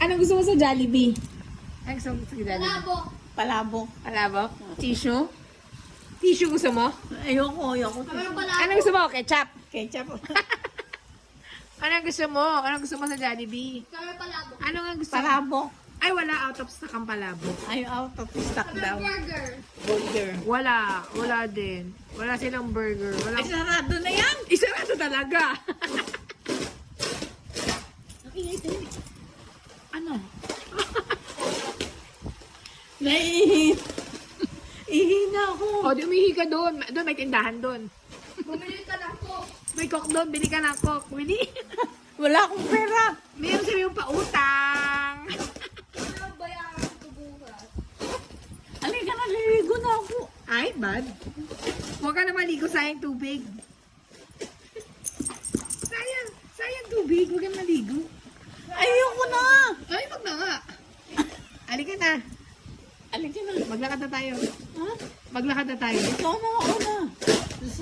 Anong gusto mo sa Jollibee? Anong gusto mo sa Jollibee? Palabok. Palabok. Palabok? Tissue? Tissue gusto mo? Ayoko. Anong palabok? Anong gusto mo? Ketchup? Ketchup. Anong gusto mo? Anong gusto mo sa Jollibee? Kami palabok. Ano nga gusto mo? Palabok. Ay, wala. Out of stock ang palabok. Ay, out of stock Kami daw. burger. Burger. Wala. Wala din. Wala silang burger. Wala. Ay, sarado na yan. Isarado talaga. Ano? Ihina ako. O, di umihi ka doon. Doon, may tindahan doon. Bumili ka ng coke. May coke doon. Bili ka ng coke. Bili. Wala akong pera. Mayroon sila yung pautang. Ano bayaran ko bukas? Alika na, liligo na ako. Ay, bad. Huwag ka na maligo. Sayang tubig. Sayang. Sayang tubig. Huwag ka maligo. Ayoko na. Ay, wag na nga. Halika na. Alika na. Maglakad na tayo. Ha? Maglakad na tayo. Ikaw na ako na.